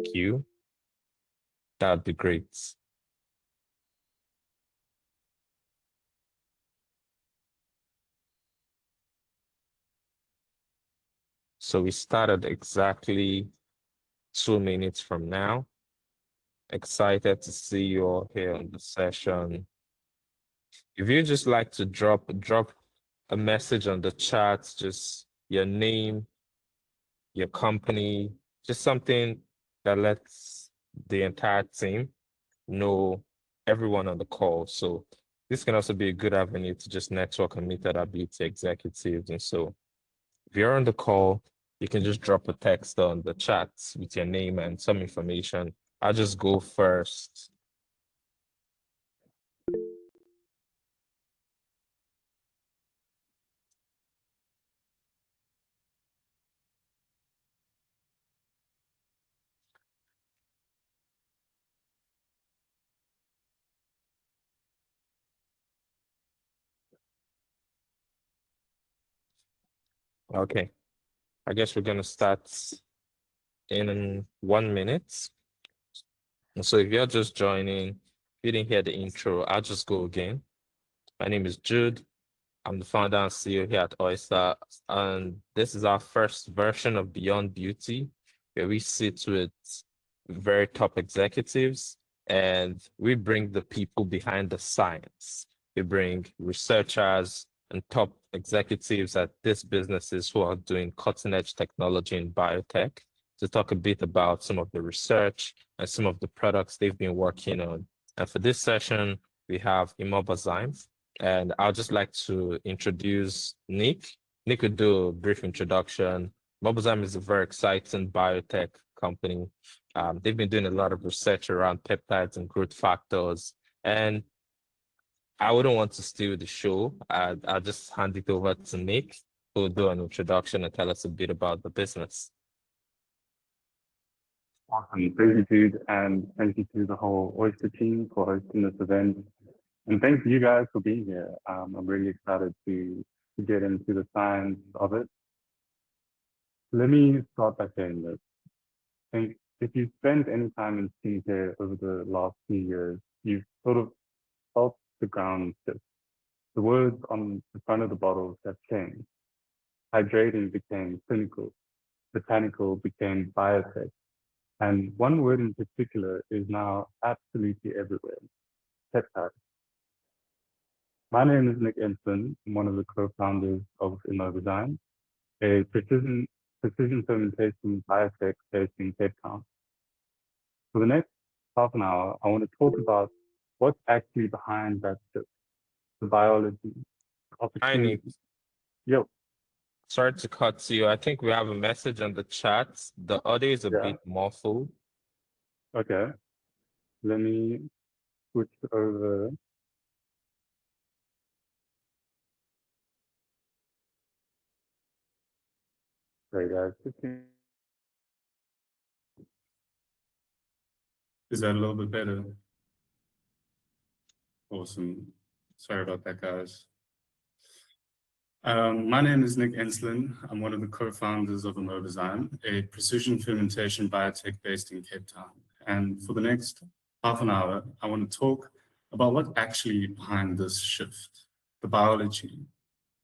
like you, that'd be great. So we started exactly 2 minutes from now. Excited to see you all here on the session. If you just like to drop a message on the chat, just your name, your company, just something that lets the entire team know everyone on the call. So this can also be a good avenue to just network and meet other beauty executives. And so if you're on the call, you can just drop a text on the chat with your name and some information. I'll just go first. Okay, I guess we're gonna start in 1 minute. And so if you're just joining, if you didn't hear the intro, I'll just go again. My name is Jude. I'm the founder and CEO here at Oyster, and this is our first version of Beyond Beauty, where we sit with very top executives and we bring the people behind the science. We bring researchers and top executives at these businesses who are doing cutting edge technology in biotech to talk a bit about some of the research and some of the products they've been working on. And for this session, we have Immobazyme. And I'd just like to introduce Nick. Nick would do a brief introduction. Immobazyme is a very exciting biotech company. They've been doing a lot of research around peptides and growth factors. And I wouldn't want to steal the show. I'll just hand it over to Nick, who will do an introduction and tell us a bit about the business. Awesome. Thank you, Jude, and thank you to the whole Oyster team for hosting this event. And thanks to you guys for being here. I'm really excited to get into the science of it. Let me start by saying this. I think if you've spent any time in skincare over the last few years, you've sort of felt the ground shift. The words on the front of the bottles have changed. Hydrating became clinical. Botanical became biotech. And one word in particular is now absolutely everywhere: peptide. My name is Nick Enslin. I'm one of the co-founders of Immobazyme, a precision fermentation biotech based in Cape Town. For the next half an hour, I want to talk about what's actually behind that shift, the biology, the Hi, Nick. opportunity. Yo, Sorry to cut you. I think we have a message on the chat. The audio is a yeah, bit muffled. okay. Let me switch over. Sorry, guys. Is that a little bit better? Awesome. Sorry about that, guys. My name is Nick Enslin. I'm one of the co-founders of Immobazyme, a precision fermentation biotech based in Cape Town. And for the next half an hour, I want to talk about what's actually behind this shift, the biology,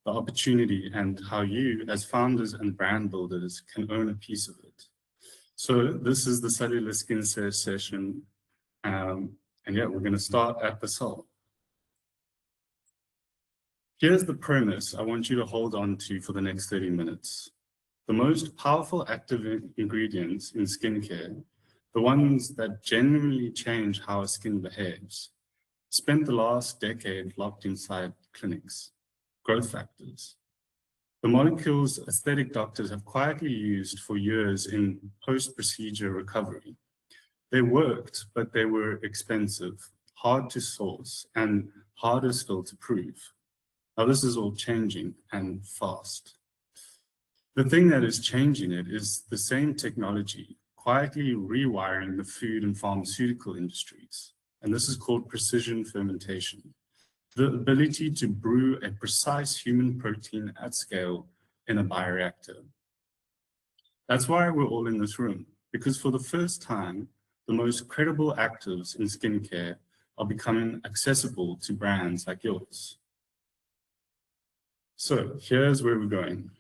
the opportunity, and how you, as founders and brand builders, can own a piece of it. So this is the Cellular Skin Care session. And yeah, we're going to start at the cell. Here's the premise I want you to hold on to for the next 30 minutes. The most powerful active ingredients in skincare, the ones that genuinely change how our skin behaves, spent the last decade locked inside clinics: growth factors. The molecules aesthetic doctors have quietly used for years in post-procedure recovery. They worked, but they were expensive, hard to source, and harder still to prove. Now, this is all changing, and fast. The thing that is changing it is the same technology quietly rewiring the food and pharmaceutical industries. And this is called precision fermentation. The ability to brew a precise human protein at scale in a bioreactor. That's why we're all in this room. because for the first time, the most credible actives in skincare are becoming accessible to brands like yours. So here's where we're going.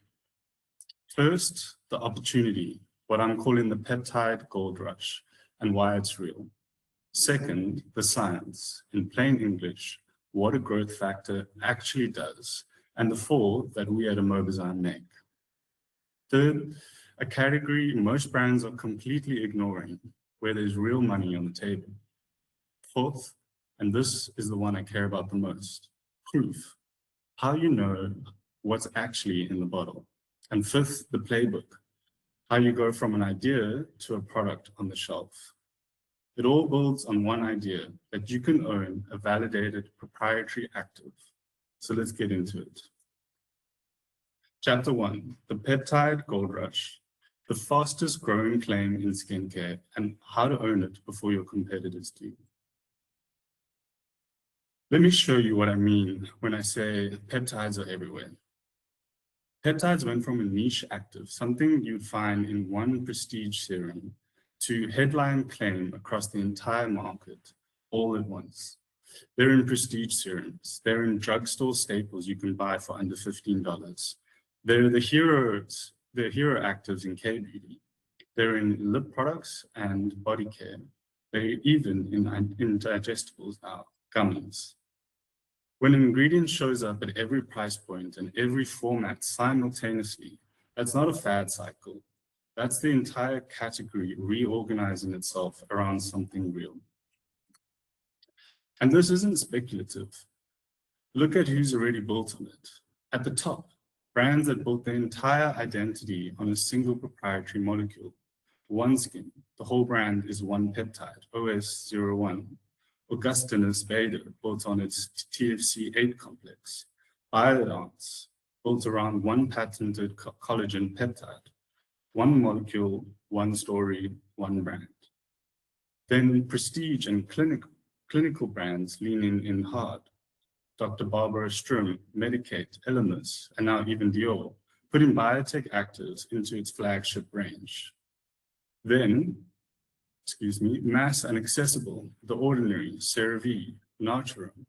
First, the opportunity, what I'm calling the peptide gold rush, and why it's real. Second, the science, in plain English, what a growth factor actually does, and the fall that we at Immobazyme make. Third, a category most brands are completely ignoring, where there's real money on the table. Fourth, and this is the one I care about the most, proof, how you know what's actually in the bottle. And fifth, the playbook, how you go from an idea to a product on the shelf. It all builds on one idea, that you can own a validated proprietary active. So let's get into it. Chapter 1, the peptide gold rush, the fastest growing claim in skincare and how to own it before your competitors do. Let me show you what I mean when I say peptides are everywhere. Peptides went from a niche active, something you'd find in one prestige serum, to headline claim across the entire market all at once. They're in prestige serums. They're in drugstore staples you can buy for under $15. They're the hero actives in K-beauty. They're in lip products and body care. They're even in digestibles now, gummies. When an ingredient shows up at every price point and every format simultaneously, that's not a fad cycle. That's the entire category reorganizing itself around something real. And this isn't speculative. Look at who's already built on it. At the top, brands that built their entire identity on a single proprietary molecule. OneSkin, the whole brand is one peptide, OS01. Augustinus Bader, built on its TFC8 complex. Biodance, built around one patented collagen peptide. One molecule, one story, one brand. Then prestige and clinical brands leaning in hard. Dr. Barbara Sturm, Medicate, Elemis, and now even Dior, putting biotech actives into its flagship range. Then, mass and accessible, The Ordinary, CeraVe, Naturarum,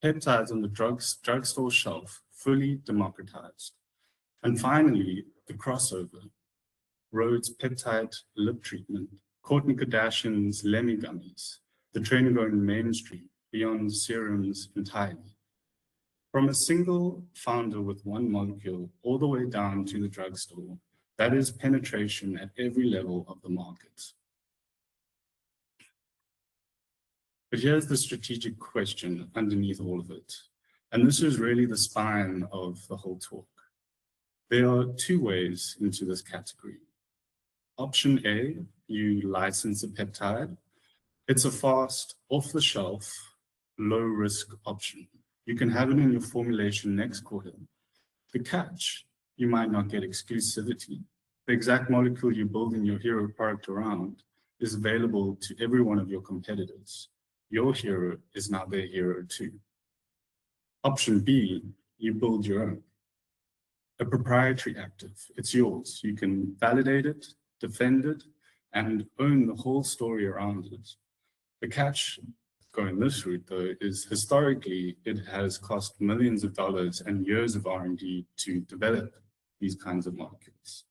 peptides on the drugstore shelf, fully democratized. And finally, the crossover, Rhodes peptide lip treatment, Kourtney Kardashian's Lemmy gummies, the trend going mainstream beyond serums entirely. From a single founder with one molecule all the way down to the drugstore, that is penetration at every level of the market. But here's the strategic question underneath all of it. And this is really the spine of the whole talk. There are two ways into this category. Option A, you license a peptide. It's a fast, off-the-shelf, low-risk option. You can have it in your formulation next quarter. The catch, you might not get exclusivity. The exact molecule you build in your hero product around is available to every one of your competitors. Your hero is now their hero too. Option B, you build your own. A proprietary active, it's yours. You can validate it, defend it, and own the whole story around it. The catch going this route, though, is historically it has cost millions of dollars and years of R&D to develop these kinds of molecules.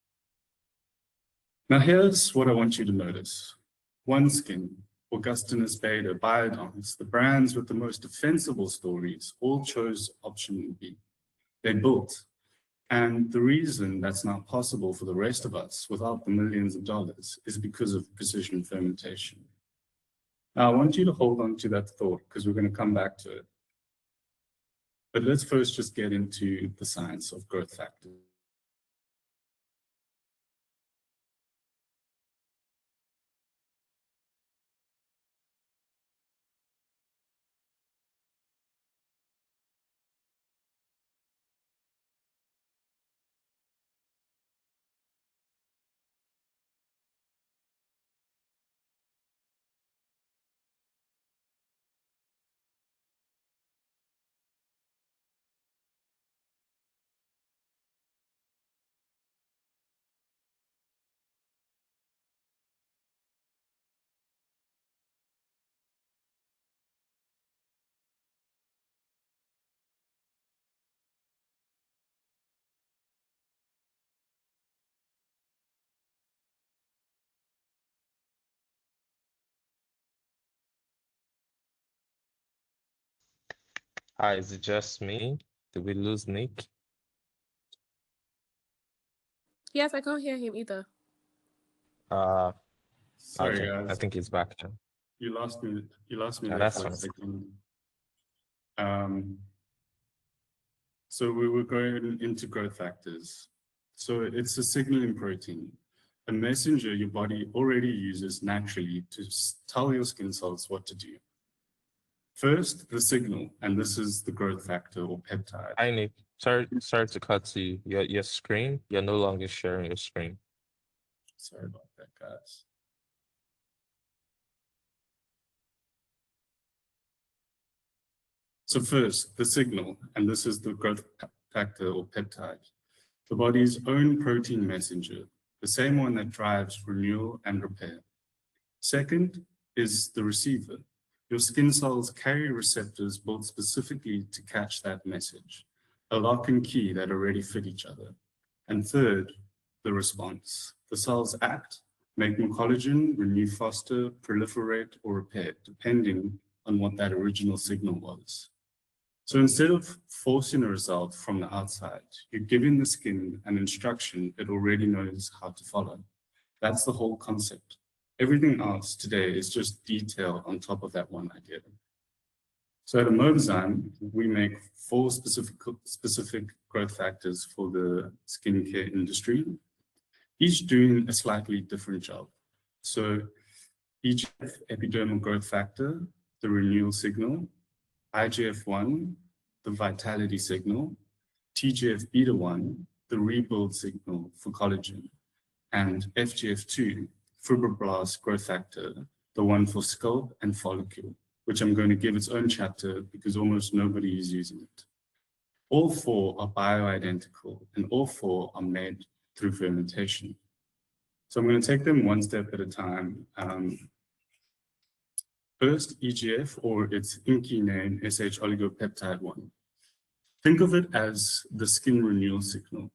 Now, here's what I want you to notice. OneSkin, Augustinus Bader, Biodance, the brands with the most defensible stories all chose option B. They built. And the reason that's not possible for the rest of us without the millions of dollars is because of precision fermentation. Now, I want you to hold on to that thought because we're going to come back to it. But let's first just get into the science of growth factors. Hi, is it just me? Did we lose Nick? Yes, I can't hear him either. Uh, Sorry, okay. I guys. think he's back now. You lost me. You lost me Yeah, there that's for a fine. second. So we were going into growth factors. So it's a signaling protein, a messenger your body already uses naturally to tell your skin cells what to do. First, the signal, and this is the growth factor or peptide. Hi, Nick. Sorry to cut to you. Your screen, you're no longer sharing your screen. Sorry about that, guys. So first, the signal, and this is the growth factor or peptide, the body's own protein messenger, the same one that drives renewal and repair. Second is the receiver. Your skin cells carry receptors built specifically to catch that message, a lock and key that already fit each other. And third, the response. The cells act, make more collagen, renew faster, proliferate, or repair, depending on what that original signal was. So instead of forcing a result from the outside, you're giving the skin an instruction it already knows how to follow. That's the whole concept. Everything else today is just detail on top of that one idea. So at Immobazyme, we make 4 specific growth factors for the skincare industry, each doing a slightly different job. So EGF, epidermal growth factor, the renewal signal, IGF-1, the vitality signal, TGF-beta-1, the rebuild signal for collagen, and FGF2, fibroblast growth factor, the one for scalp and follicle, which I'm going to give its own chapter because almost nobody is using it. All 4 are bioidentical and all 4 are made through fermentation. So I'm going to take them one step at a time. First, EGF, or its inky name, SH-oligopeptide 1. Think of it as the skin renewal signal.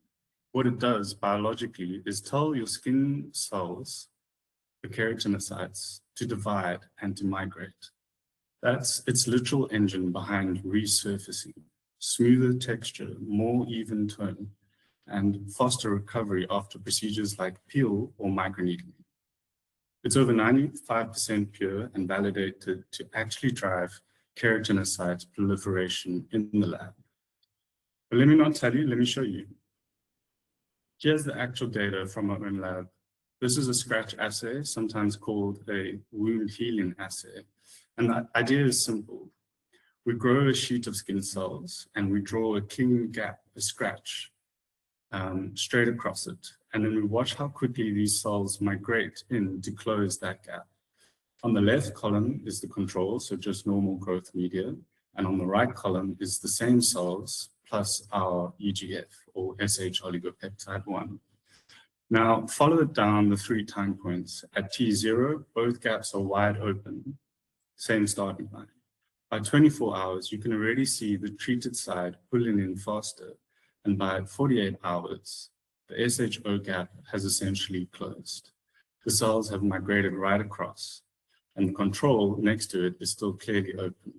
What it does biologically is tell your skin cells, the keratinocytes, to divide and to migrate. That's its literal engine behind resurfacing, smoother texture, more even tone, and faster recovery after procedures like peel or microneedling. It's over 95% pure and validated to actually drive keratinocyte proliferation in the lab. But let me not tell you, let me show you. Here's the actual data from our own lab. This is a scratch assay, sometimes called a wound healing assay. And the idea is simple. We grow a sheet of skin cells and we draw a clean gap, a scratch, straight across it. And then we watch how quickly these cells migrate in to close that gap. On the left column is the control, so just normal growth media. And on the right column is the same cells plus our EGF or SH-oligopeptide 1. Now, follow it down the 3 time points. At T0, both gaps are wide open, same starting line. By 24 hours, you can already see the treated side pulling in faster. And by 48 hours, the SHO gap has essentially closed. The cells have migrated right across, and the control next to it is still clearly open.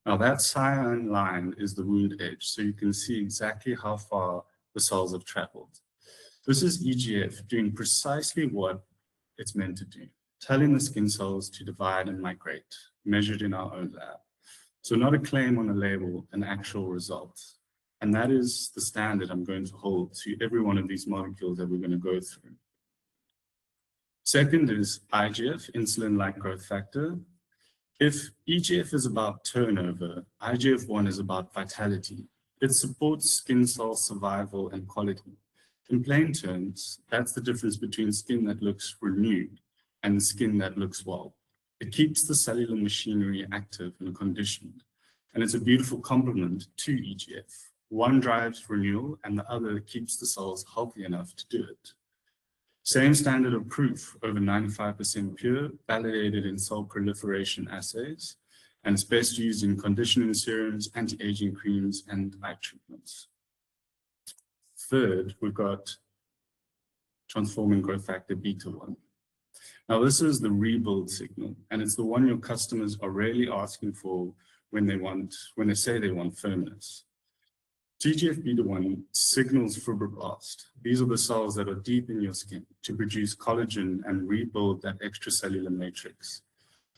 Now that cyan line is the wound edge, so you can see exactly how far the cells have traveled. This is EGF doing precisely what it's meant to do, telling the skin cells to divide and migrate, measured in our own lab. So not a claim on a label, an actual result. And that is the standard I'm going to hold to every one of these molecules that we're going to go through. Second is IGF, insulin-like growth factor. If EGF is about turnover, IGF-1 is about vitality. It supports skin cell survival and quality. In plain terms, that's the difference between skin that looks renewed and skin that looks well. It keeps the cellular machinery active and conditioned, and it's a beautiful complement to EGF. One drives renewal and the other keeps the cells healthy enough to do it. Same standard of proof, over 95% pure, validated in cell proliferation assays, and it's best used in conditioning serums, anti-aging creams, and eye treatments. Third, we've got transforming growth factor beta-1. Now, this is the rebuild signal, and it's the one your customers are rarely asking for when they say they want firmness. TGF-beta1 signals fibroblast. These are the cells that are deep in your skin to produce collagen and rebuild that extracellular matrix.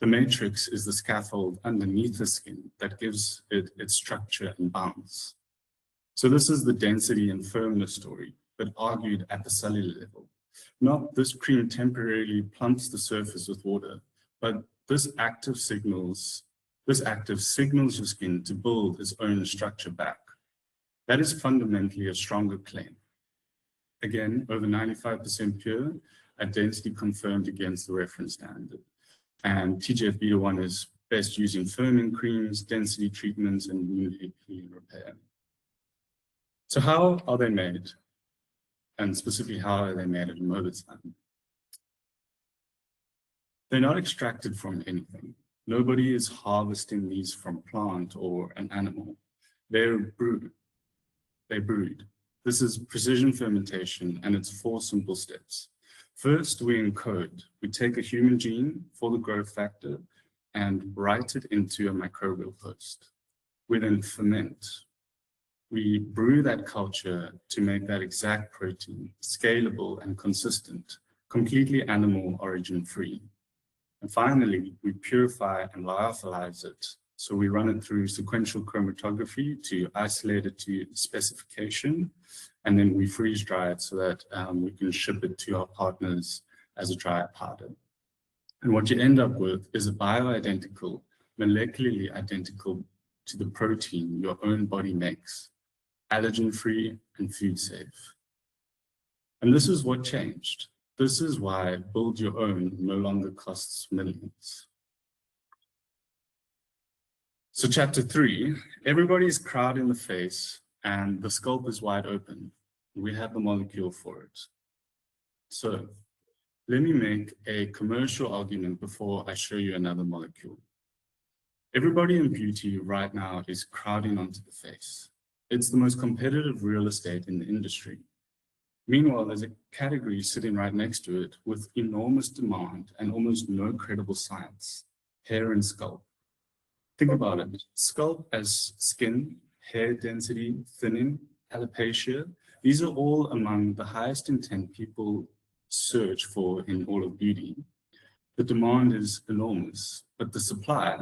The matrix is the scaffold underneath the skin that gives it its structure and bounce. So this is the density and firmness story, but argued at the cellular level. Not this cream temporarily plumps the surface with water, but this active signals your skin to build its own structure back. That is fundamentally a stronger claim. Again, over 95% pure, at density confirmed against the reference standard. And TGF-beta1 is best used in firming creams, density treatments, and wound healing repair. So how are they made? And specifically, how are they made at Immobazyme? They're not extracted from anything. Nobody is harvesting these from a plant or an animal. They're brewed. They're brewed. This is precision fermentation, and it's 4 simple steps. First, we encode. We take a human gene for the growth factor and write it into a microbial host. We then ferment. We brew that culture to make that exact protein scalable and consistent, completely animal origin free. And finally, we purify and lyophilize it. So we run it through sequential chromatography to isolate it to specification, and then we freeze dry it so that we can ship it to our partners as a dry powder. And what you end up with is a bioidentical, molecularly identical to the protein your own body makes, allergen-free and food safe. And this is what changed. This is why build your own no longer costs millions. So chapter 3, everybody's crowd in the face and the scalp is wide open. We have the molecule for it. So let me make a commercial argument before I show you another molecule. Everybody in beauty right now is crowding onto the face. It's the most competitive real estate in the industry. Meanwhile, there's a category sitting right next to it with enormous demand and almost no credible science: hair and scalp. Think about it. Scalp as skin, hair density, thinning, alopecia, these are all among the highest intent people search for in all of beauty. The demand is enormous, but the supply,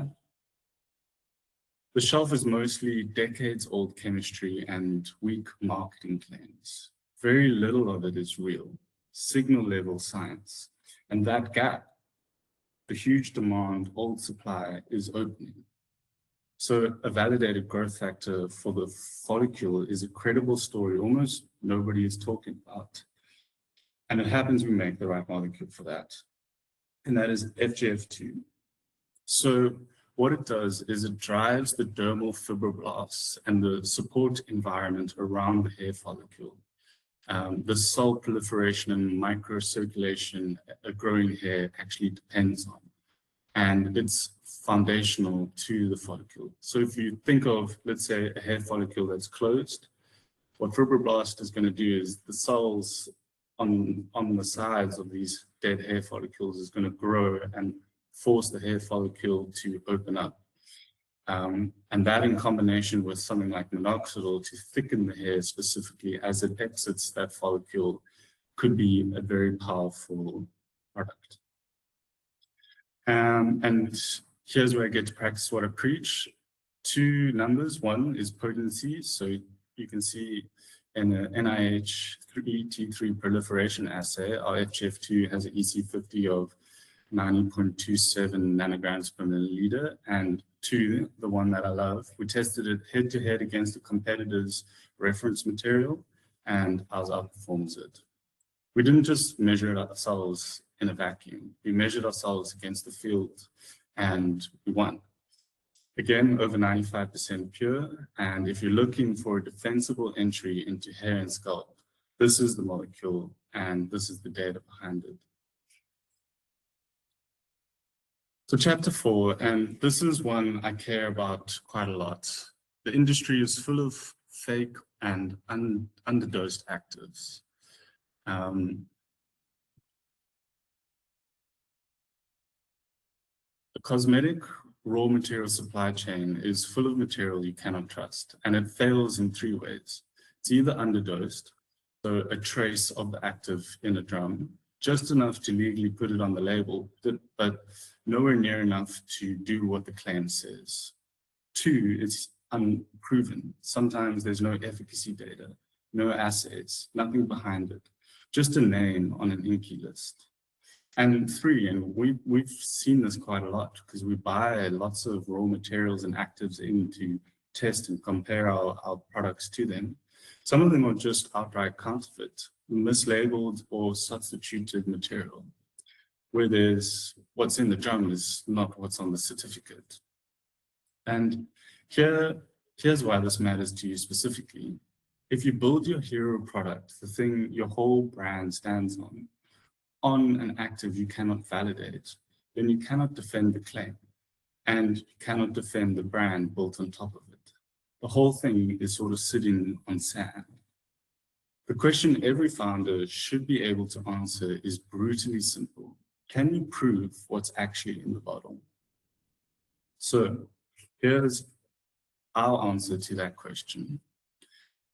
the shelf is mostly decades-old chemistry and weak marketing claims. Very little of it is real, signal-level science. And that gap, the huge demand, old supply, is opening. So a validated growth factor for the follicle is a credible story almost nobody is talking about. And it happens we make the right molecule for that. And that is FGF2. So what it does is it drives the dermal fibroblasts and the support environment around the hair follicle. The cell proliferation and microcirculation a growing hair actually depends on. And it's foundational to the follicle. So if you think of, let's say, a hair follicle that's closed, what fibroblast is going to do is the cells on the sides of these dead hair follicles is going to grow and force the hair follicle to open up. And that in combination with something like minoxidil to thicken the hair specifically as it exits that follicle could be a very powerful product. And here's where I get to practice what I preach. 2 numbers. One is potency. So you can see in an NIH3T3 proliferation assay, our FGF2 has an EC50 of 90.27 nanograms per milliliter. And 2, the one that I love, we tested it head-to-head against the competitor's reference material, and ours outperforms it. We didn't just measure it ourselves in a vacuum. We measured ourselves against the field, and we won. Again, over 95% pure, and if you're looking for a defensible entry into hair and scalp, this is the molecule, and this is the data behind it. So chapter 4, and this is one I care about quite a lot. The industry is full of fake and underdosed actives. A cosmetic raw material supply chain is full of material you cannot trust, and it fails in three ways. It's either underdosed, so a trace of the active in a drum, just enough to legally put it on the label, but nowhere near enough to do what the claim says. Two, it's unproven. Sometimes there's no efficacy data, no assays, nothing behind it, just a name on an inky list. And three, and we've seen this quite a lot because we buy lots of raw materials and actives in to test and compare our products to them. Some of them are just outright counterfeit, mislabeled or substituted material, where there's what's in the drum is not what's on the certificate. And here's why this matters to you specifically. If you build your hero product, the thing your whole brand stands on an active you cannot validate, then you cannot defend the claim and you cannot defend the brand built on top of it. The whole thing is sort of sitting on sand. The question every founder should be able to answer is brutally simple. Can you prove what's actually in the bottle? So here's our answer to that question.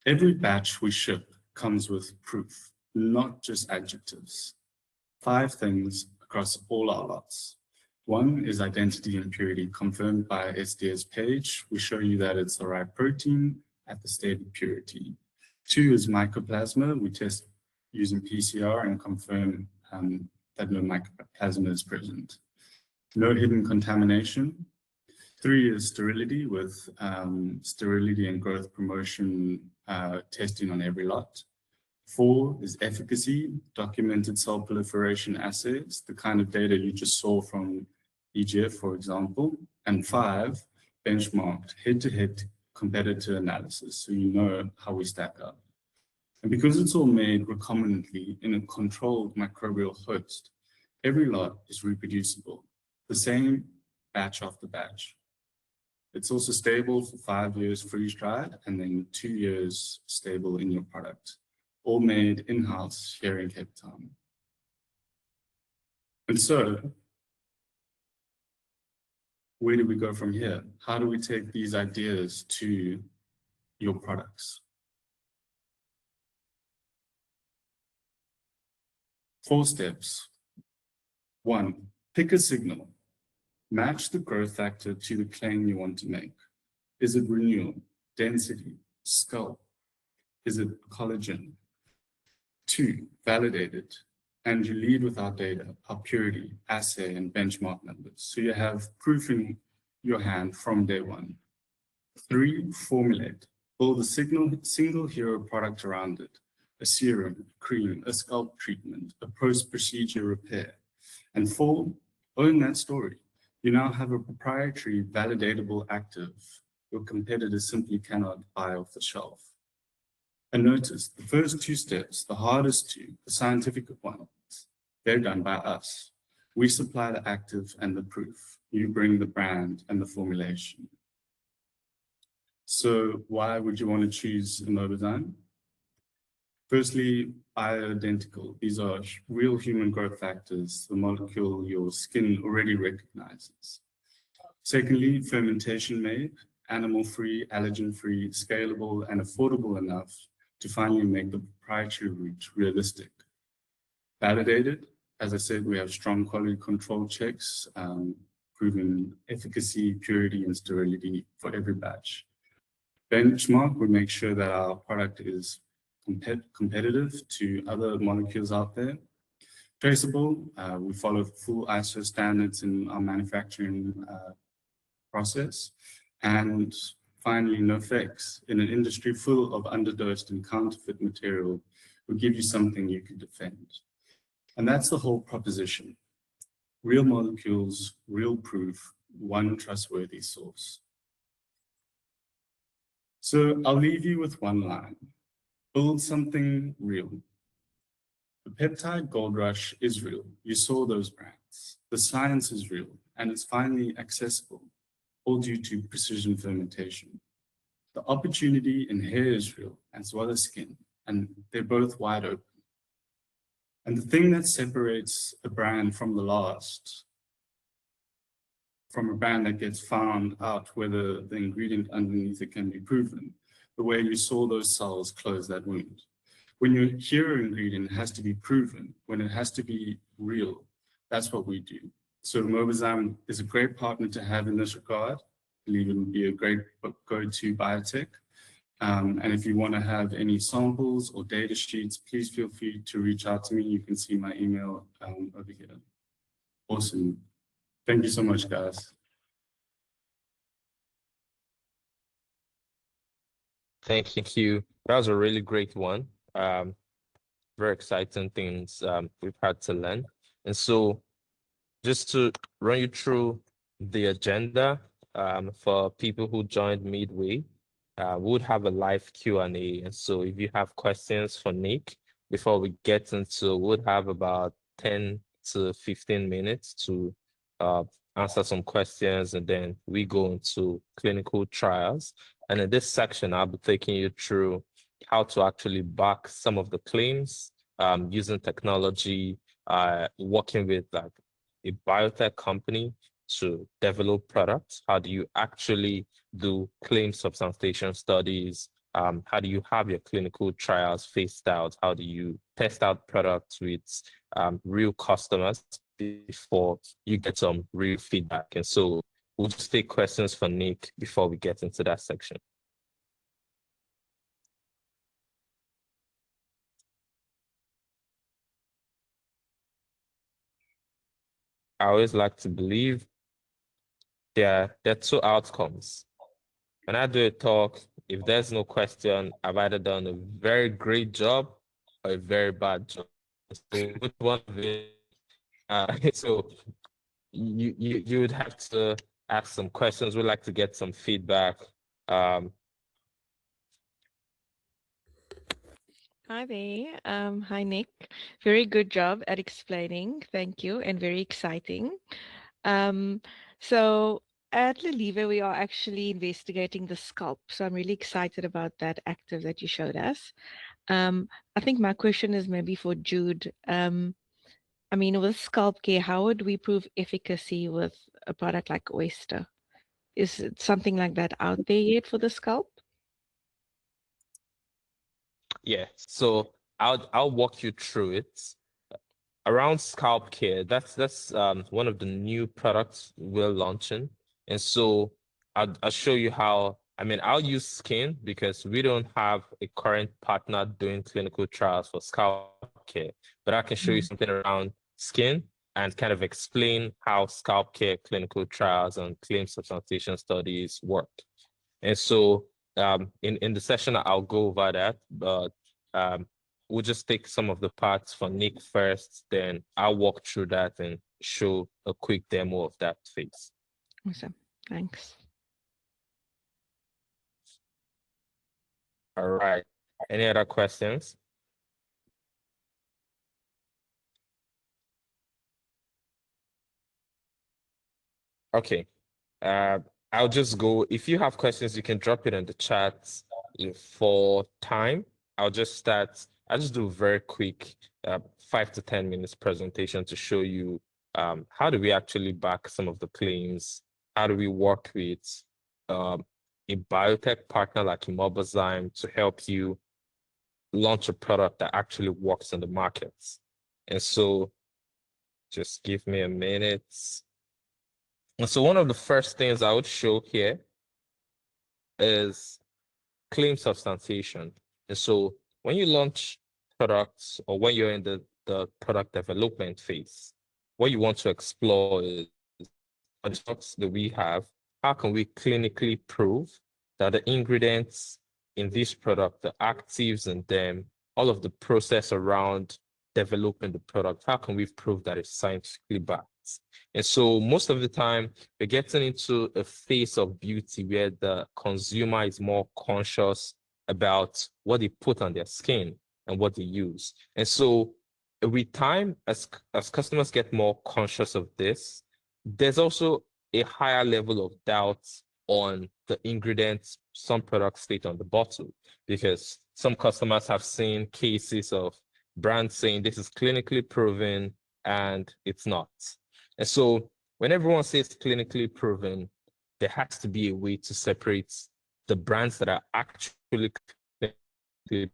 Every batch we ship comes with proof, not just adjectives. 5 things across all our lots. 1 is identity and purity confirmed by SDA's page. We show you that it's the right protein at the stated purity. 2 is mycoplasma. We test using PCR and confirm that no mycoplasma is present. No hidden contamination. 3 is sterility with sterility and growth promotion testing on every lot. 4 is efficacy, documented cell proliferation assays, the kind of data you just saw from EGF, for example. And 5, benchmarked head-to-head competitor analysis, so you know how we stack up. And because it's all made recombinantly in a controlled microbial host, every lot is reproducible, the same batch after batch. It's also stable for 5 years freeze-dried and then 2 years stable in your product, all made in-house here in Cape Town. And so, where do we go from here? How do we take these ideas to your products? 4 steps. 1, pick a signal. Match the growth factor to the claim you want to make. Is it renewal, density, scalp? Is it collagen? 2, validate it. And you lead with our data, our purity, assay, and benchmark numbers. So you have proof in your hand from day 1. 3, formulate. Build a single hero product around it. A serum, a cream, a scalp treatment, a post-procedure repair. And 4, own that story. You now have a proprietary, validatable active your competitors simply cannot buy off the shelf. And notice, the first 2 steps, the hardest 2, the scientific ones, they're done by us. We supply the active and the proof. You bring the brand and the formulation. So why would you want to choose Immobazyme? Firstly, bioidentical. These are real human growth factors, the molecule your skin already recognizes. Secondly, fermentation made, animal-free, allergen-free, scalable, and affordable enough to finally make the proprietary route realistic. Validated, as I said, we have strong quality control checks, proving efficacy, purity, and sterility for every batch. Benchmark, we make sure that our product is competitive to other molecules out there. Traceable, we follow full ISO standards in our manufacturing process. And finally, no fakes. In an industry full of underdosed and counterfeit material, we give you something you can defend. And that's the whole proposition. Real molecules, real proof, one trustworthy source. So I'll leave you with one line. Build something real. The peptide gold rush is real. You saw those brands. The science is real, and it's finally accessible, all due to precision fermentation. The opportunity in hair is real, as well as skin, and they're both wide open. And the thing that separates a brand from the last, from a brand that gets found out whether the ingredient underneath it can be proven, the way you saw those cells close that wound. When your hero ingredient has to be proven, when it has to be real, that's what we do. So Immobazyme is a great partner to have in this regard. I believe it would be a great go-to biotech. And if you want to have any samples or data sheets, please feel free to reach out to me. You can see my email over here. Awesome. Thank you so much, guys. Thank you. That was a really great one. Very exciting things we've had to learn. And so just to run you through the agenda for people who joined midway, we would have a live Q&A. And so if you have questions for Nick, before we get into, we would have about 10 to 15 minutes to answer some questions, and then we go into clinical trials. And in this section, I'll be taking you through how to actually back some of the claims using technology, working with like a biotech company to develop products. How do you actually do claim substantiation studies? How do you have your clinical trials phased out? How do you test out products with real customers before you get some real feedback? And so we'll just take questions for Nick before we get into that section. I always like to believe there are two outcomes. When I do a talk, if there's no question, I've either done a very great job or a very bad job. So which one of it? So you would have to ask some questions. We'd like to get some feedback. Hi there. Hi, Nick. Very good job at explaining. Thank you, and very exciting. So at Lelive, we are actually investigating the scalp. So I'm really excited about that active that you showed us. I think my question is maybe for Jude. I mean, with scalp care, how would we prove efficacy with a product like Oyster? Is it something like that out there yet for the scalp? Yeah, so I'll walk you through it. Around scalp care, that's one of the new products we're launching. And so I'll show you how. I mean, I'll use skin because we don't have a current partner doing clinical trials for scalp care, but I can show you something around skin and kind of explain how scalp care clinical trials and claim substantiation studies work. And so in the session, I'll go over that, but we'll just take some of the parts for Nick first, then I'll walk through that and show a quick demo of that phase. Awesome. Thanks. All right. Any other questions? Okay. I'll just go. If you have questions, you can drop it in the chat. For time, I'll just start. I'll just do a very quick 5 to 10 minutes presentation to show you how do we actually back some of the claims? How do we work with a biotech partner like Immobazyme to help you launch a product that actually works in the markets? And so just give me a minute. And so one of the first things I would show here is claim substantiation. And so when you launch products or when you're in the product development phase, what you want to explore is what products that we have, how can we clinically prove that the ingredients in this product, the actives in them, all of the process around developing the product, how can we prove that it's scientifically backed? And so most of the time, we're getting into a phase of beauty where the consumer is more conscious about what they put on their skin and what they use. And so with time, as customers get more conscious of this, there's also a higher level of doubt on the ingredients some products state on the bottle, because some customers have seen cases of brands saying this is clinically proven and it's not. And so when everyone says clinically proven, there has to be a way to separate the brands that are actually clinically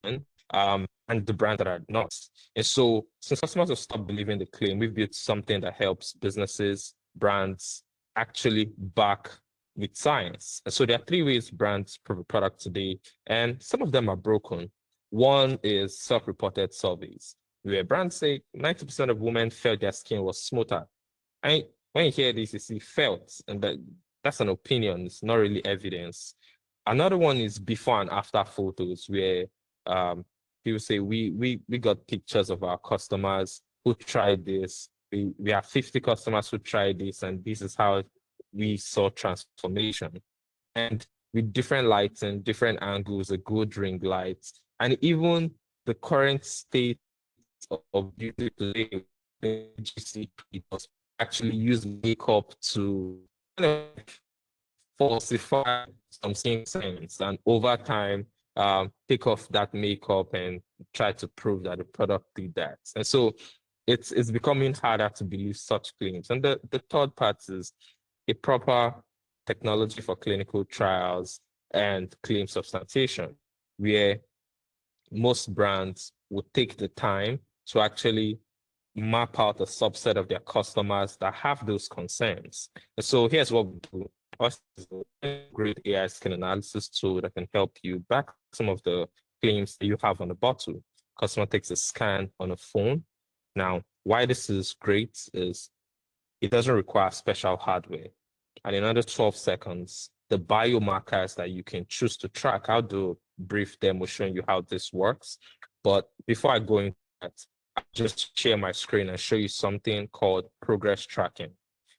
and the brands that are not. And so since customers have stopped believing the claim, we've built something that helps businesses, brands actually back with science. And so there are three ways brands prove a product today, and some of them are broken. One is self-reported surveys, where brands say 90% of women felt their skin was smoother. And when you hear this, you see felt, and that's an opinion, it's not really evidence. Another one is before and after photos, where people say we got pictures of our customers who tried this. We have 50 customers who tried this, and this is how we saw transformation. And with different lights and different angles, a good ring light, and even the current state of beauty today, the GCP does actually use makeup to kind of falsify some skin signs, and over time take off that makeup and try to prove that the product did that. And so it's becoming harder to believe such claims. And the third part is a proper technology for clinical trials and claim substantiation, where most brands would take the time to actually map out a subset of their customers that have those concerns. And so here's what we do. Oyster is a great AI skin analysis tool that can help you back some of the claims that you have on the bottle. Customer takes a scan on a phone. Now, why this is great is it doesn't require special hardware. And in under 12 seconds, the biomarkers that you can choose to track, I'll do a brief demo showing you how this works. But before I go into that, I'll just share my screen and show you something called progress tracking.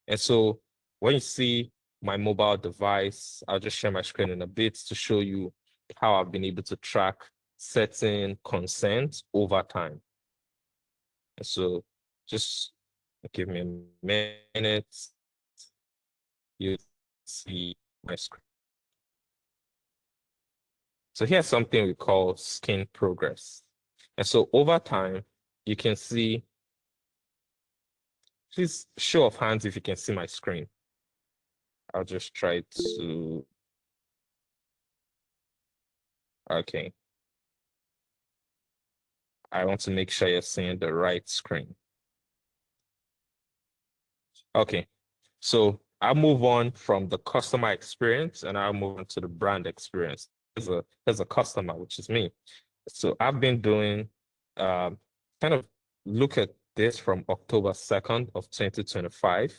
And so when you see my mobile device, I'll just share my screen in a bit to show you how I've been able to track certain consent over time. And so just give me a minute. You see my screen. So here's something we call skin progress. And so over time, you can see, please show of hands if you can see my screen. I'll just try to, okay. I want to make sure you're seeing the right screen. Okay, so I'll move on from the customer experience and I'll move on to the brand experience. There's a customer, which is me. So I've been doing kind of look at this from October 2nd of 2025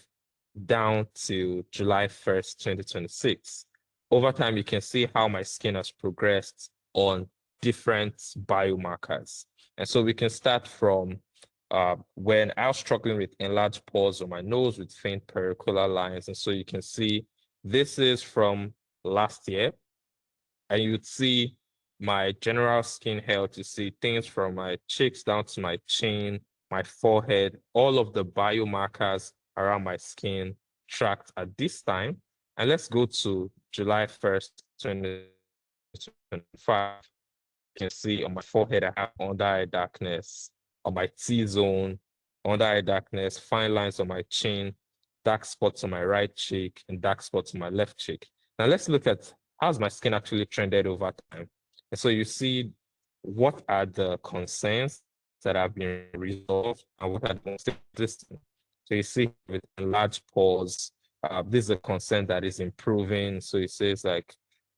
down to July 1st, 2026. Over time, you can see how my skin has progressed on different biomarkers. And so we can start from when I was struggling with enlarged pores on my nose with faint pericular lines. And so you can see this is from last year. And you'd see my general skin health. You see things from my cheeks down to my chin, my forehead, all of the biomarkers around my skin tracked at this time. And let's go to July 1st, 2025. You can see on my forehead, I have under eye darkness, on my T-zone, under eye darkness, fine lines on my chin, dark spots on my right cheek, and dark spots on my left cheek. Now let's look at how's my skin actually trended over time. And so you see what are the concerns that have been resolved and what are the most existing. So you see with enlarged pores, this is a concern that is improving. So it says like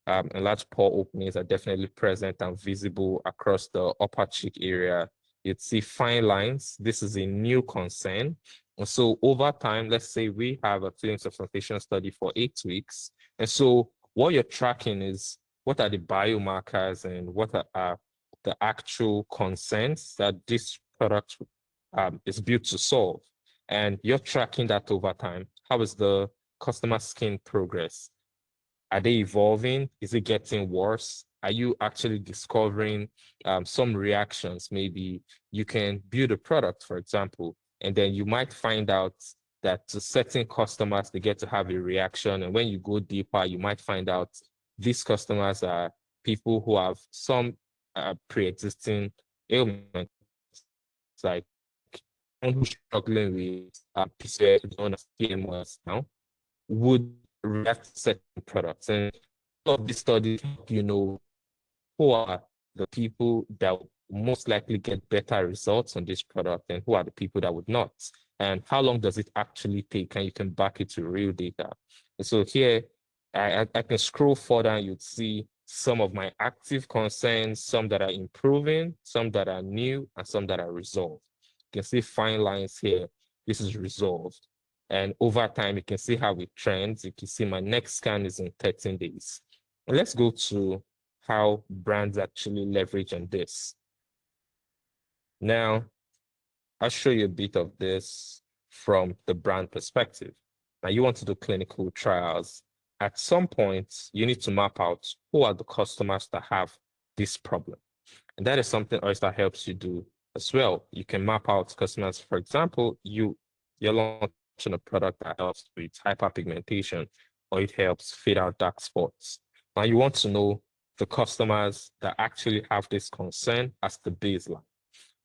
enlarged pore openings are definitely present and visible across the upper cheek area. You'd see fine lines. This is a new concern. And so over time, let's say we have a film substantiation study for 8 weeks. And so what you're tracking is what are the biomarkers and what are the actual concerns that this product is built to solve. And you're tracking that over time. How is the customer skin progress? Are they evolving? Is it getting worse? Are you actually discovering some reactions? Maybe you can build a product, for example, and then you might find out that to certain customers, they get to have a reaction. And when you go deeper, you might find out these customers are people who have some pre-existing ailments like who's struggling with PCOS, known as PMOS now, would react to certain products. And all of these studies help you know who are the people that will most likely get better results on this product and who are the people that would not. And how long does it actually take? And you can back it to real data. And so here, I can scroll further and you'd see some of my active concerns, some that are improving, some that are new, and some that are resolved. You can see fine lines here. This is resolved. And over time, you can see how it trends. You can see my next scan is in 13 days. And let's go to how brands actually leverage on this. Now, I'll show you a bit of this from the brand perspective. Now, you want to do clinical trials. At some point, you need to map out who are the customers that have this problem. And that is something Oyster helps you do as well. You can map out customers. For example, you're launching a product that helps with hyperpigmentation, or it helps fade out dark spots. Now, you want to know the customers that actually have this concern as the baseline.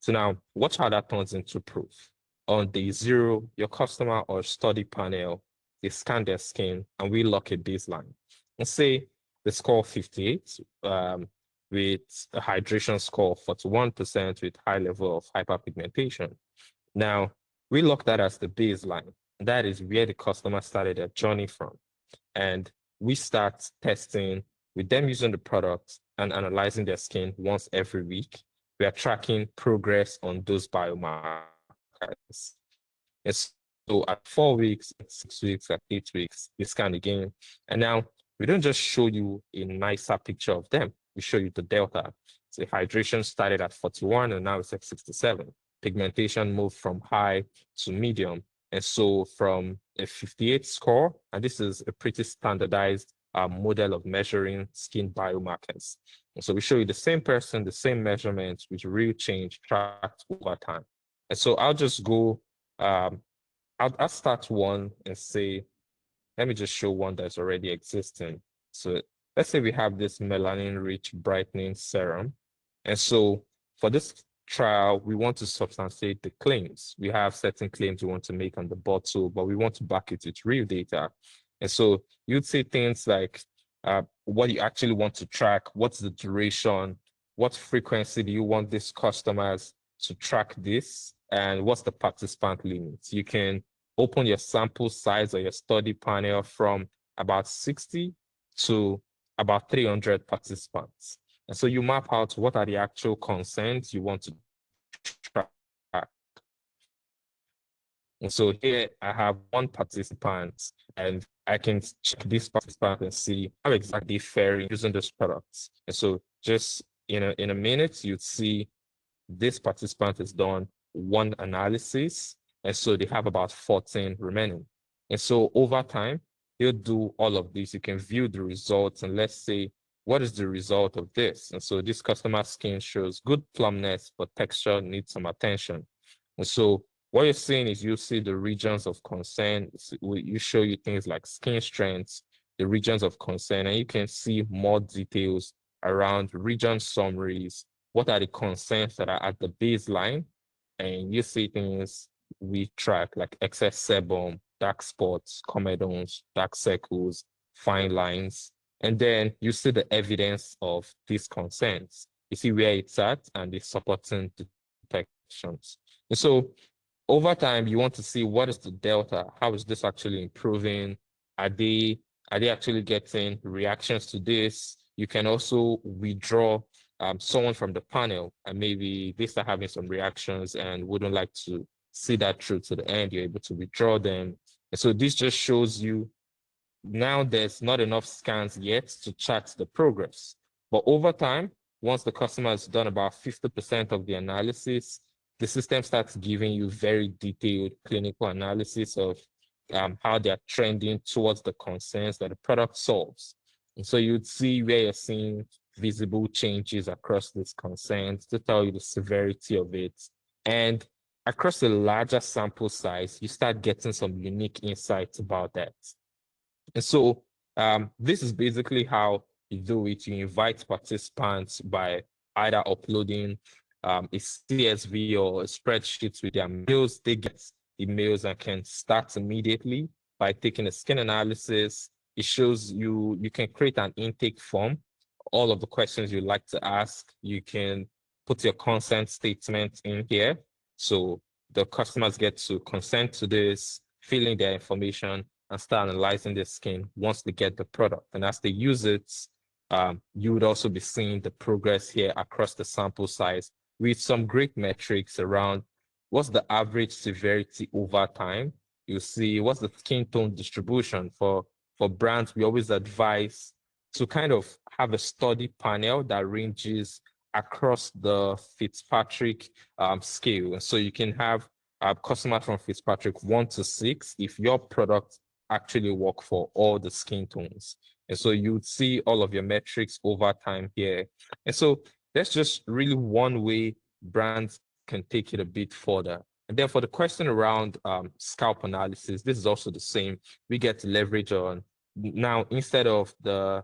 So now watch how that turns into proof. On day 0, your customer or study panel, they scan their skin and we lock a baseline. And say the score 58 with a hydration score 41% with high level of hyperpigmentation. Now we lock that as the baseline. That is where the customer started their journey from. And we start testing with them using the product and analyzing their skin once every week. We are tracking progress on those biomarkers. And so at 4 weeks, at 6 weeks, at 8 weeks, we scan again. And now we don't just show you a nicer picture of them. We show you the delta. So hydration started at 41 and now it's at 67. Pigmentation moved from high to medium. And so from a 58 score, and this is a pretty standardized model of measuring skin biomarkers. And so we show you the same person, the same measurements with real change tracked over time. And so I'll just go, I'll start one and say, let me just show one that's already existing. So let's say we have this melanin-rich brightening serum. And so for this trial, we want to substantiate the claims. We have certain claims we want to make on the bottle, but we want to back it with real data. And so you'd say things like what you actually want to track, what's the duration, what frequency do you want these customers to track this, and what's the participant limits. You can open your sample size or your study panel from about 60 to about 300 participants. And so you map out what are the actual concerns you want to track. And so here I have one participant and I can check this participant and see how exactly faring using those products. And so just in a minute, you'd see this participant has done one analysis. And so they have about 14 remaining. And so over time, you'll do all of this. You can view the results and let's say, what is the result of this? And so this customer skin shows good plumpness, but texture needs some attention. And so what you're seeing is you see the regions of concern. You show you things like skin strengths, the regions of concern, and you can see more details around region summaries. What are the concerns that are at the baseline? And you see things we track like excess sebum, dark spots, comedones, dark circles, fine lines. And then you see the evidence of these concerns. You see where it's at and the supporting detections. And so over time, you want to see what is the delta? How is this actually improving? Are they actually getting reactions to this? You can also withdraw someone from the panel and maybe they start having some reactions and wouldn't like to see that through to the end. You're able to withdraw them. And so this just shows you now there's not enough scans yet to chart the progress. But over time, once the customer has done about 50% of the analysis, the system starts giving you very detailed clinical analysis of how they're trending towards the concerns that the product solves. And so you'd see where you're seeing visible changes across these concerns to tell you the severity of it. And across a larger sample size, you start getting some unique insights about that. And so this is basically how you do it. You invite participants by either uploading a CSV or a spreadsheet with their meals, they get emails and can start immediately by taking a skin analysis. It shows you can create an intake form, all of the questions you'd like to ask. You can put your consent statement in here. So the customers get to consent to this, fill in their information, and start analyzing their skin once they get the product. And as they use it, you would also be seeing the progress here across the sample size with some great metrics around what's the average severity over time. You see what's the skin tone distribution for brands. We always advise to kind of have a study panel that ranges across the Fitzpatrick scale. And so you can have a customer from Fitzpatrick 1 to 6 if your product actually work for all the skin tones. And so you would see all of your metrics over time here. And so that's just really one way brands can take it a bit further. And then for the question around scalp analysis, this is also the same. We get to leverage on now, instead of the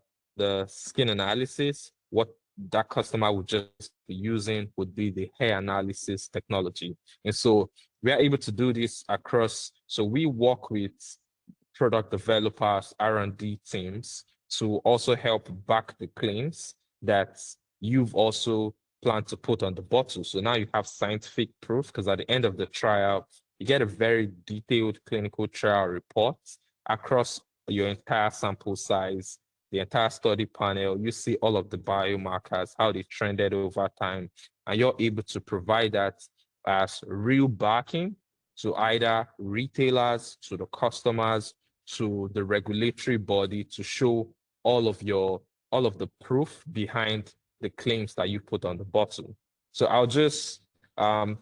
skin analysis, what that customer would just be using would be the hair analysis technology. And so we are able to do this across. So we work with product developers, R&D teams to also help back the claims that you've also planned to put on the bottle. So now you have scientific proof, because at the end of the trial, you get a very detailed clinical trial report across your entire sample size, the entire study panel. You see all of the biomarkers, how they trended over time, and you're able to provide that as real backing to either retailers, to the customers, to the regulatory body, to show all of the proof behind the claims that you put on the bottle. So I'll just so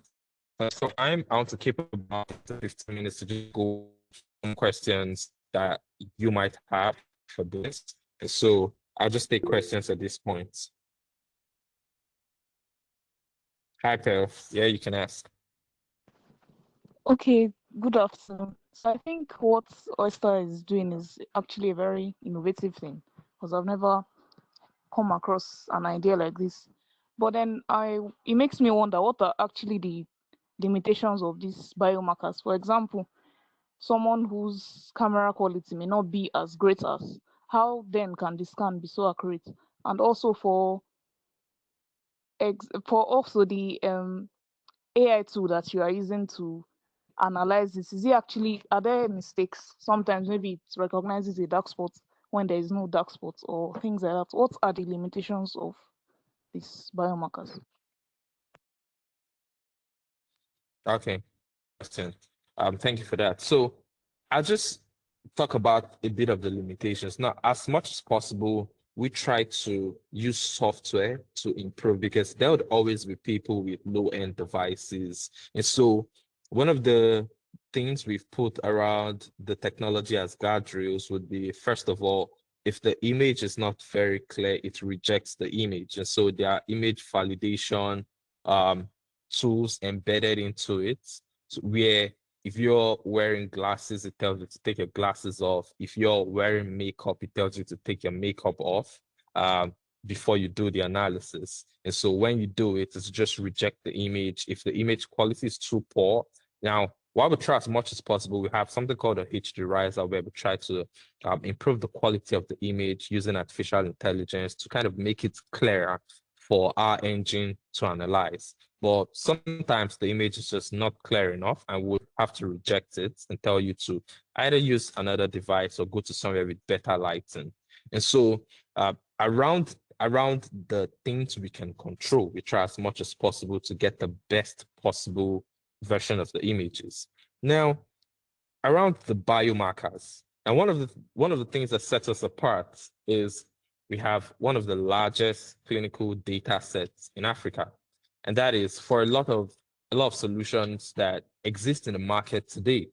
I want to keep about 15 minutes to just go some questions that you might have for this. So I'll just take questions at this point. Hi, Pearl. Yeah, you can ask. Okay, good afternoon. So I think what Oyster is doing is actually a very innovative thing, because I've never come across an idea like this. But then it makes me wonder, what are actually the limitations of these biomarkers? For example, someone whose camera quality may not be as great as, how then can the scan be so accurate? And also for also the AI tool that you are using to analyze this, are there mistakes? Sometimes maybe it recognizes a dark spot when there is no dark spots or things like that. What are the limitations of these biomarkers? Okay, question. Thank you for that. So I'll just talk about a bit of the limitations. Now, as much as possible, we try to use software to improve, because there would always be people with low-end devices. And so one of the things we've put around the technology as guardrails would be, first of all, if the image is not very clear, it rejects the image. And so there are image validation tools embedded into it, where if you're wearing glasses, it tells you to take your glasses off. If you're wearing makeup, it tells you to take your makeup off before you do the analysis. And so when you do it, it's just reject the image. If the image quality is too poor, now, while we try as much as possible, we have something called a HD riser, where we try to improve the quality of the image using artificial intelligence to kind of make it clearer for our engine to analyze. But sometimes the image is just not clear enough, and we'll have to reject it and tell you to either use another device or go to somewhere with better lighting. And so around the things we can control, we try as much as possible to get the best possible version of the images. Now, around the biomarkers, and one of the things that sets us apart is we have one of the largest clinical data sets in Africa. And that is for a lot of solutions that exist in the market today.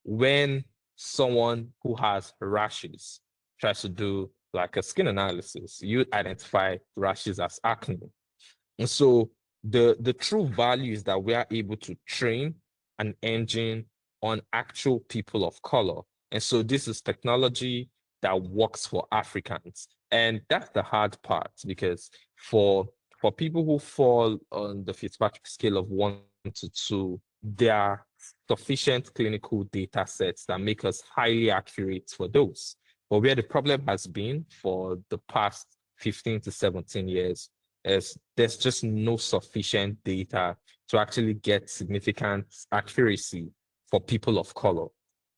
When someone who has rashes tries to do like a skin analysis, you identify rashes as acne. And so the true value is that we are able to train an engine on actual people of color. And so this is technology that works for Africans. And that's the hard part, because for for people who fall on the Fitzpatrick scale of 1 to 2, there are sufficient clinical data sets that make us highly accurate for those. But where the problem has been for the past 15 to 17 years is there's just no sufficient data to actually get significant accuracy for people of color.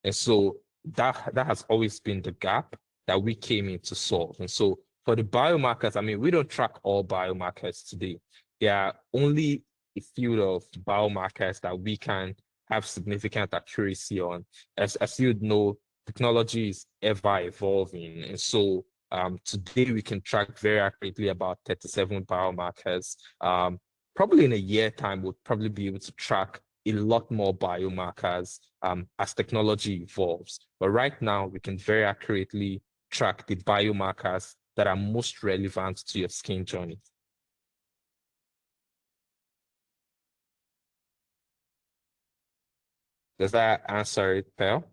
And so that has always been the gap that we came in to solve. And so for the biomarkers, I mean, we don't track all biomarkers today. There are only a few of biomarkers that we can have significant accuracy on. As you'd know, technology is ever evolving. And so today we can track very accurately about 37 biomarkers. Probably in a year time, we'll probably be able to track a lot more biomarkers as technology evolves. But right now, we can very accurately track the biomarkers that are most relevant to your skin journey. Does that answer it, Pearl?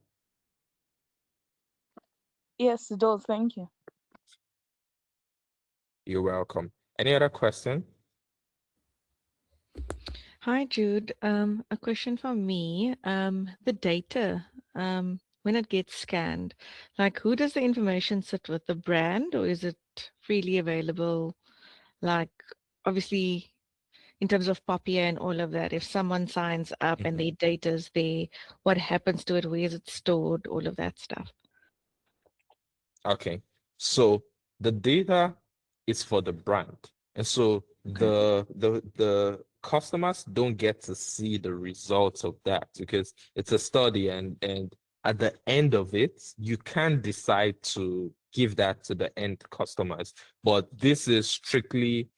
Yes, it does. Thank you. You're welcome. Any other question? Hi, Jude. A question from me. The data, when it gets scanned, like who does the information sit with, the brand, or is it freely available? Like, obviously, in terms of POPIA and all of that, if someone signs up and their data is there, what happens to it? Where is it stored? All of that stuff. So the data is for the brand. And so the customers don't get to see the results of that because it's a study, and at the end of it, you can decide to give that to the end customers. But this is strictly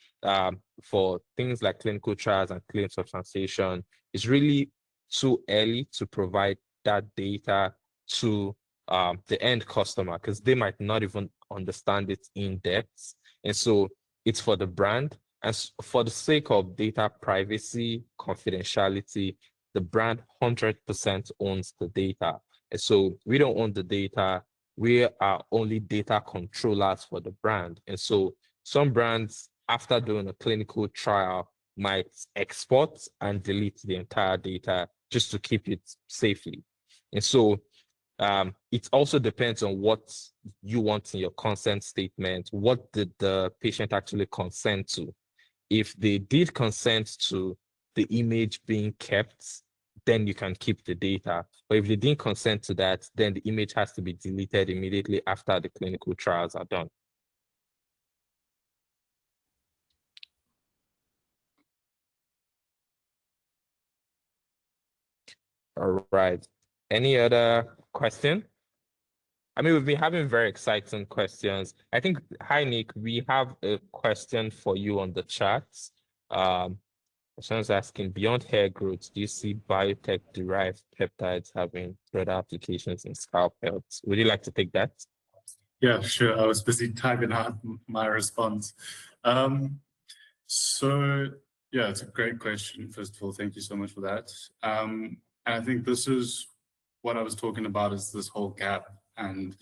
for things like clinical trials and claim substantiation. It's really too early to provide that data to the end customer because they might not even understand it in depth. And so it's for the brand. And for the sake of data privacy, confidentiality, the brand 100% owns the data. And so we don't own the data. We are only data controllers for the brand. And so some brands, after doing a clinical trial, might export and delete the entire data just to keep it safely. And so it also depends on what you want in your consent statement. What did the patient actually consent to? If they did consent to the image being kept, then you can keep the data. But if they didn't consent to that, then the image has to be deleted immediately after the clinical trials are done. All right. Any other question? I mean, we've been having very exciting questions. I think, hi, Nick, we have a question for you on the chat. Someone's asking, beyond hair growth, do you see biotech-derived peptides having broader applications in scalp health? Would you like to take that? Yeah, sure. I was busy typing out my response. So yeah, it's a great question. First of all, thank you so much for that. And I think this is what I was talking about, is this whole gap and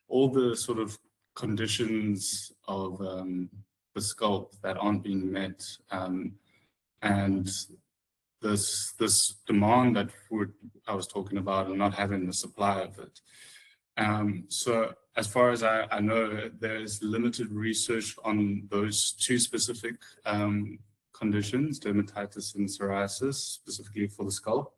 all the sort of conditions of the scalp that aren't being met, and this demand that I was talking about, and not having the supply of it. So as far as I know, there's limited research on those two specific conditions, dermatitis and psoriasis, specifically for the scalp.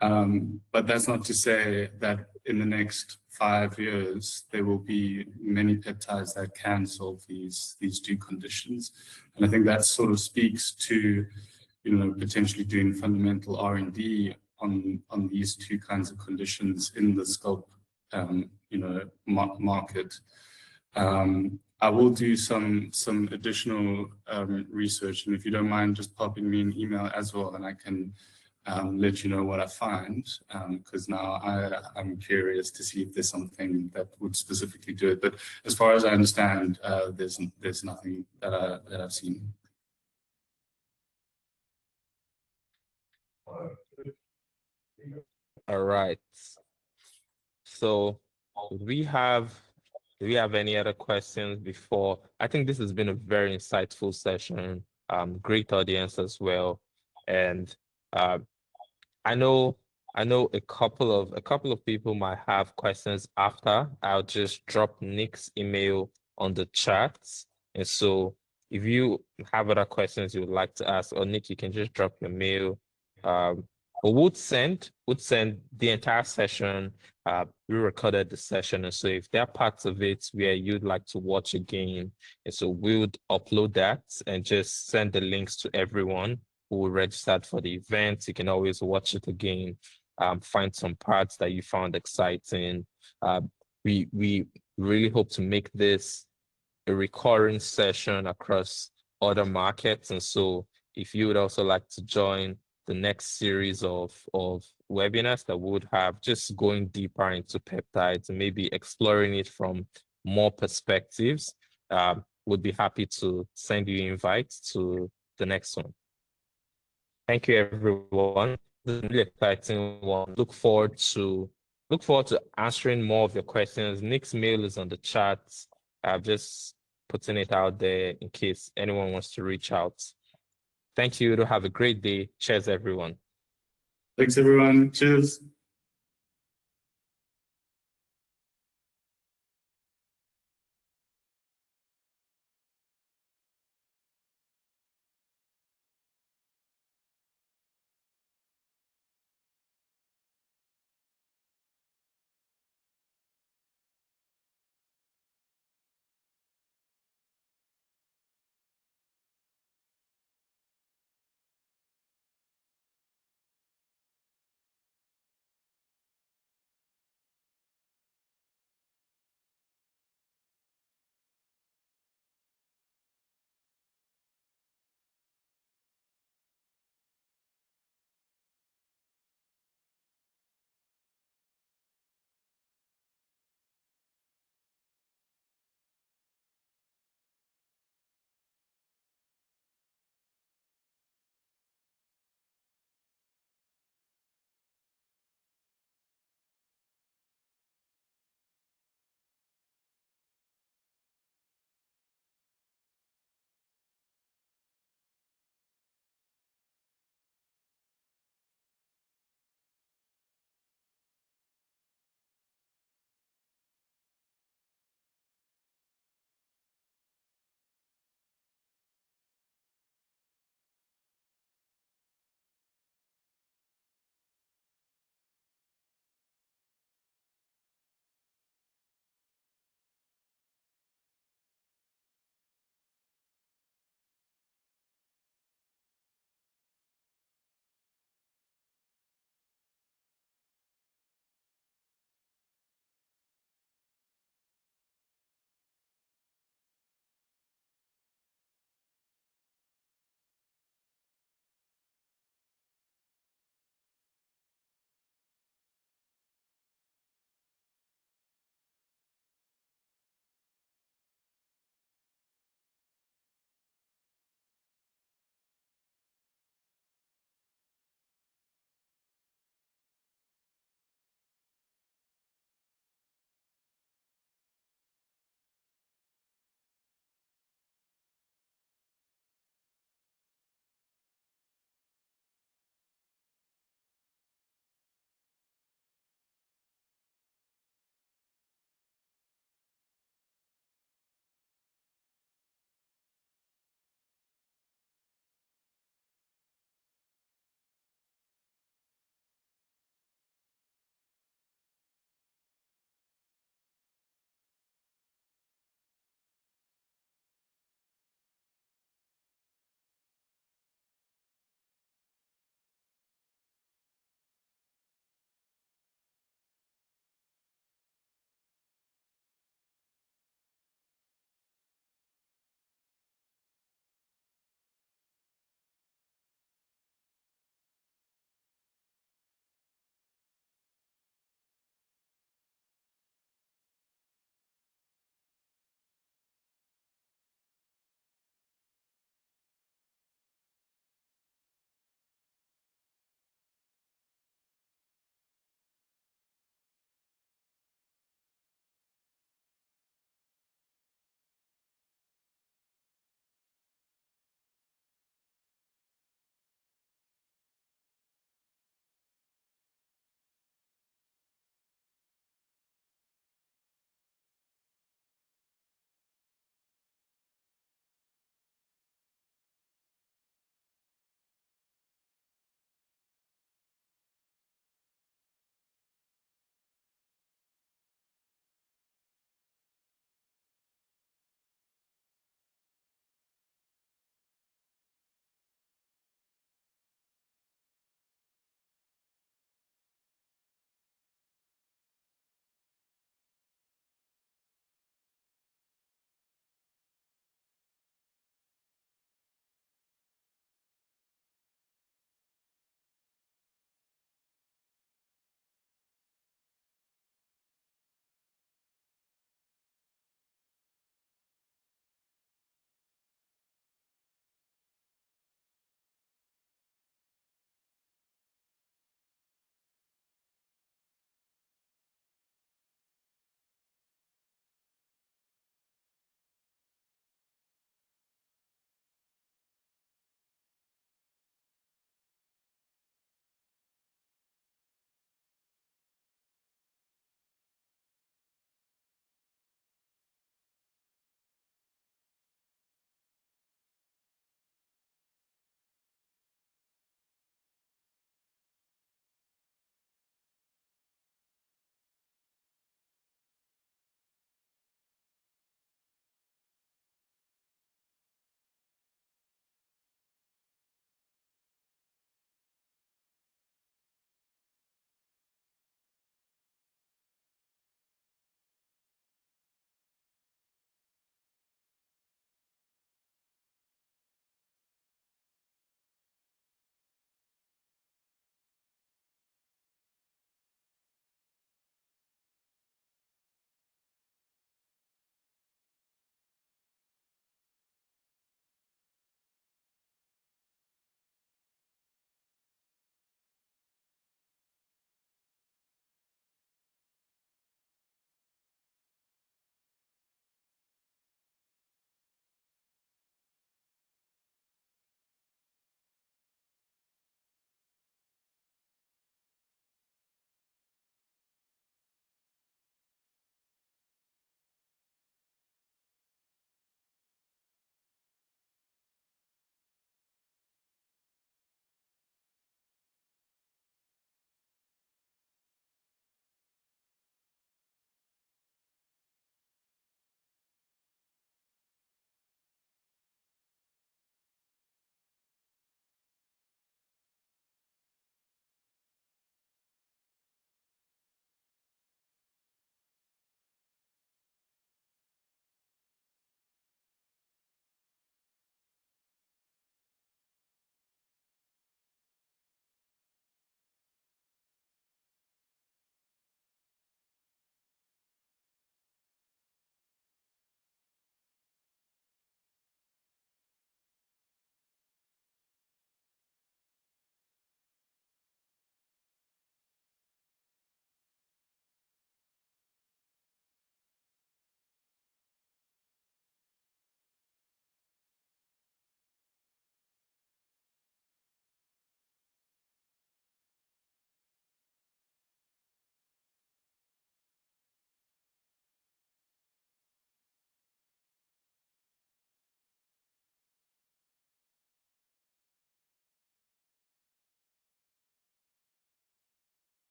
But that's not to say that in the next 5 years, there will be many peptides that can solve these two conditions. And I think that sort of speaks to, potentially doing fundamental R&D on these two kinds of conditions in the scalp, market. I will do some additional research, and if you don't mind just popping me an email as well, and I can let you know what I find, because now I'm curious to see if there's something that would specifically do it. But as far as I understand, there's nothing that I've seen. All right. So do we have any other questions before? I think this has been a very insightful session. great audience as well. And I know a couple of people might have questions after. I'll just drop Nick's email on the chat. And so if you have other questions you would like to ask, or Nick, you can just drop your mail. But would send the entire session. We recorded the session, and so if there are parts of it where you'd like to watch again, and so we would upload that and just send the links to everyone who registered for the event. You can always watch it again, find some parts that you found exciting. We really hope to make this a recurring session across other markets. And so if you would also like to join the next series of webinars that we would have, just going deeper into peptides and maybe exploring it from more perspectives, would be happy to send you invites to the next one. Thank you, everyone. This is a really exciting one. Look forward to answering more of your questions. Nick's mail is on the chat. I've just putting it out there in case anyone wants to reach out. Thank you. Have a great day. Cheers, everyone. Thanks, everyone. Cheers.